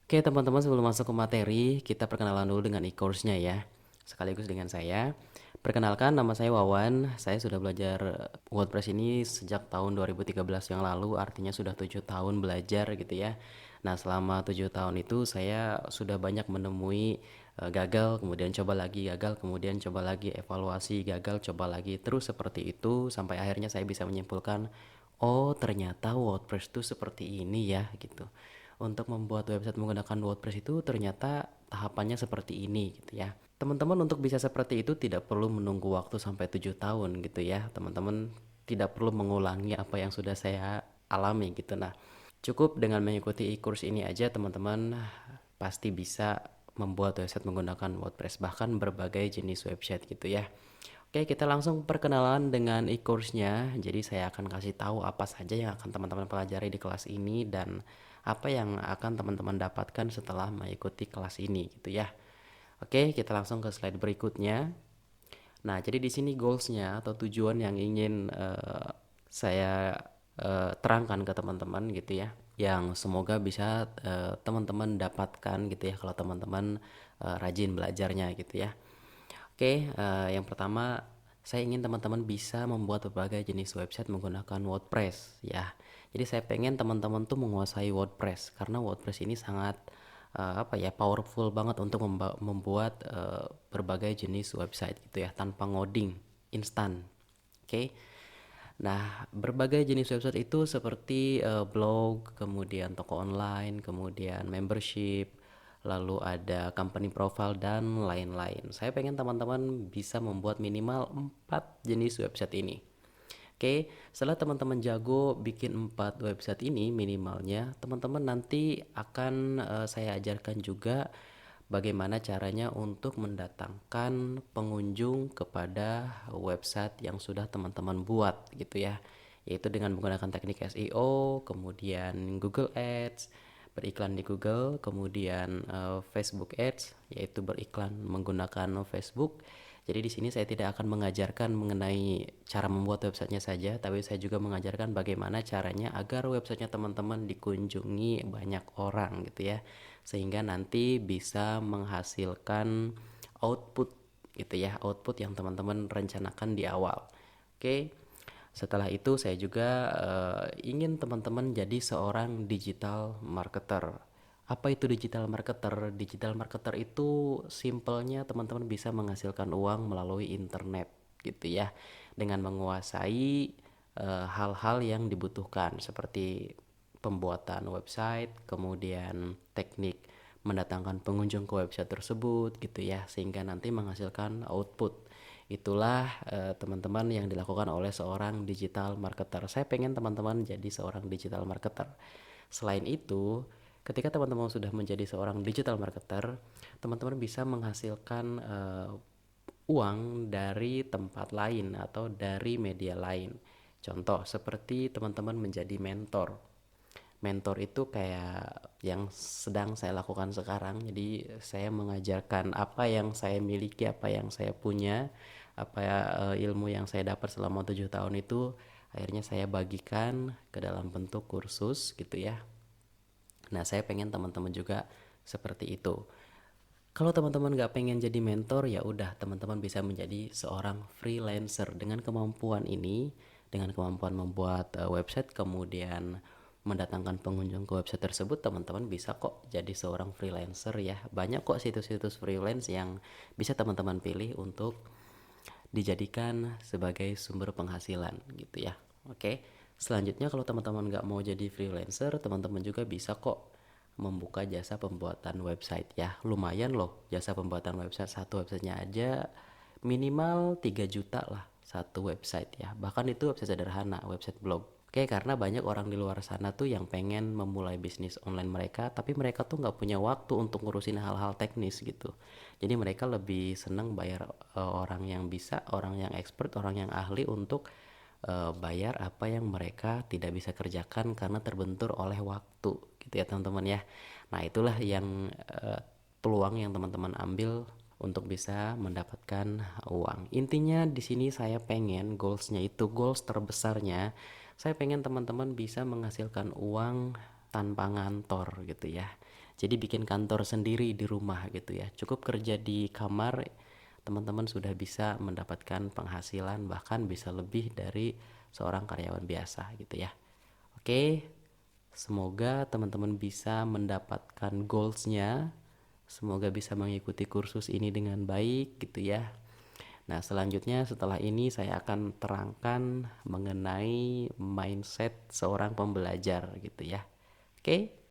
Oke teman-teman, sebelum masuk ke materi, kita perkenalan dulu dengan e-course-nya ya. Sekaligus dengan saya. Perkenalkan, nama saya Wawan. Saya sudah belajar WordPress ini sejak tahun 2013 yang lalu, artinya sudah 7 tahun belajar gitu ya. Nah, selama 7 tahun itu saya sudah banyak menemui gagal, kemudian coba lagi, gagal, kemudian coba lagi, evaluasi, gagal, coba lagi. Terus seperti itu sampai akhirnya saya bisa menyimpulkan, oh ternyata WordPress itu seperti ini ya gitu. Untuk membuat website menggunakan WordPress itu ternyata tahapannya seperti ini gitu ya. Teman-teman untuk bisa seperti itu tidak perlu menunggu waktu sampai 7 tahun gitu ya. Teman-teman tidak perlu mengulangi apa yang sudah saya alami gitu. Nah, cukup dengan mengikuti e-course ini aja teman-teman pasti bisa membuat website menggunakan WordPress, bahkan berbagai jenis website gitu ya. Oke, kita langsung perkenalan dengan e-course-nya. Jadi saya akan kasih tahu apa saja yang akan teman-teman pelajari di kelas ini dan apa yang akan teman-teman dapatkan setelah mengikuti kelas ini gitu ya. Oke, kita langsung ke slide berikutnya. Nah, jadi di sini goals-nya atau tujuan yang ingin saya terangkan ke teman-teman gitu ya, yang semoga bisa teman-teman dapatkan gitu ya kalau teman-teman rajin belajarnya gitu ya. Oke, yang pertama saya ingin teman-teman bisa membuat berbagai jenis website menggunakan WordPress ya. Jadi saya pengen teman-teman tuh menguasai WordPress karena WordPress ini sangat powerful banget untuk membuat berbagai jenis website gitu ya tanpa ngoding, instan. Oke. Nah, berbagai jenis website itu seperti blog, kemudian toko online, kemudian membership, lalu ada company profile dan lain-lain. Saya pengen teman-teman bisa membuat minimal 4 jenis website ini. Oke, setelah teman-teman jago bikin 4 website ini minimalnya, teman-teman nanti akan saya ajarkan juga bagaimana caranya untuk mendatangkan pengunjung kepada website yang sudah teman-teman buat gitu ya, yaitu dengan menggunakan teknik SEO, kemudian Google Ads, beriklan di Google, kemudian Facebook Ads, yaitu beriklan menggunakan Facebook. Jadi di sini saya tidak akan mengajarkan mengenai cara membuat websitenya saja, tapi saya juga mengajarkan bagaimana caranya agar websitenya teman-teman dikunjungi banyak orang gitu ya, sehingga nanti bisa menghasilkan output gitu ya, output yang teman-teman rencanakan di awal. Oke. Setelah itu saya juga ingin teman-teman jadi seorang digital marketer. Apa itu digital marketer? Digital marketer itu simpelnya teman-teman bisa menghasilkan uang melalui internet gitu ya. Dengan menguasai hal-hal yang dibutuhkan seperti pembuatan website, kemudian teknik mendatangkan pengunjung ke website tersebut gitu ya, sehingga nanti menghasilkan output. Itulah teman-teman yang dilakukan oleh seorang digital marketer. Saya pengen teman-teman jadi seorang digital marketer. Selain itu, ketika teman-teman sudah menjadi seorang digital marketer, teman-teman bisa menghasilkan uang dari tempat lain atau dari media lain. Contoh seperti teman-teman menjadi mentor. Mentor itu kayak yang sedang saya lakukan sekarang. Jadi saya mengajarkan apa yang saya miliki, apa yang saya punya, apa ya, ilmu yang saya dapat selama 7 tahun itu akhirnya saya bagikan ke dalam bentuk kursus gitu ya. Nah, saya pengen teman-teman juga seperti itu. Kalau teman-teman nggak pengen jadi mentor, ya udah teman-teman bisa menjadi seorang freelancer dengan kemampuan ini, dengan kemampuan membuat website, kemudian mendatangkan pengunjung ke website tersebut, teman-teman bisa kok jadi seorang freelancer ya. Banyak kok situs-situs freelance yang bisa teman-teman pilih untuk dijadikan sebagai sumber penghasilan gitu ya. Oke, selanjutnya kalau teman-teman nggak mau jadi freelancer, teman-teman juga bisa kok membuka jasa pembuatan website ya. Lumayan loh jasa pembuatan website, satu websitenya aja minimal 3 juta lah satu website ya. Bahkan itu website sederhana, website blog. Oke, karena banyak orang di luar sana tuh yang pengen memulai bisnis online mereka, tapi mereka tuh nggak punya waktu untuk ngurusin hal-hal teknis gitu. Jadi mereka lebih seneng bayar orang yang bisa, orang yang expert, orang yang ahli untuk bayar apa yang mereka tidak bisa kerjakan karena terbentur oleh waktu gitu ya teman-teman ya. Nah itulah yang peluang yang teman-teman ambil untuk bisa mendapatkan uang. Intinya di sini saya pengen goalsnya itu, goals terbesarnya, saya pengen teman-teman bisa menghasilkan uang tanpa ngantor gitu ya. Jadi bikin kantor sendiri di rumah gitu ya. Cukup kerja di kamar, teman-teman sudah bisa mendapatkan penghasilan bahkan bisa lebih dari seorang karyawan biasa gitu ya. Oke, semoga teman-teman bisa mendapatkan goalsnya. Semoga bisa mengikuti kursus ini dengan baik gitu ya. Nah, selanjutnya setelah ini saya akan terangkan mengenai mindset seorang pembelajar gitu ya. Oke?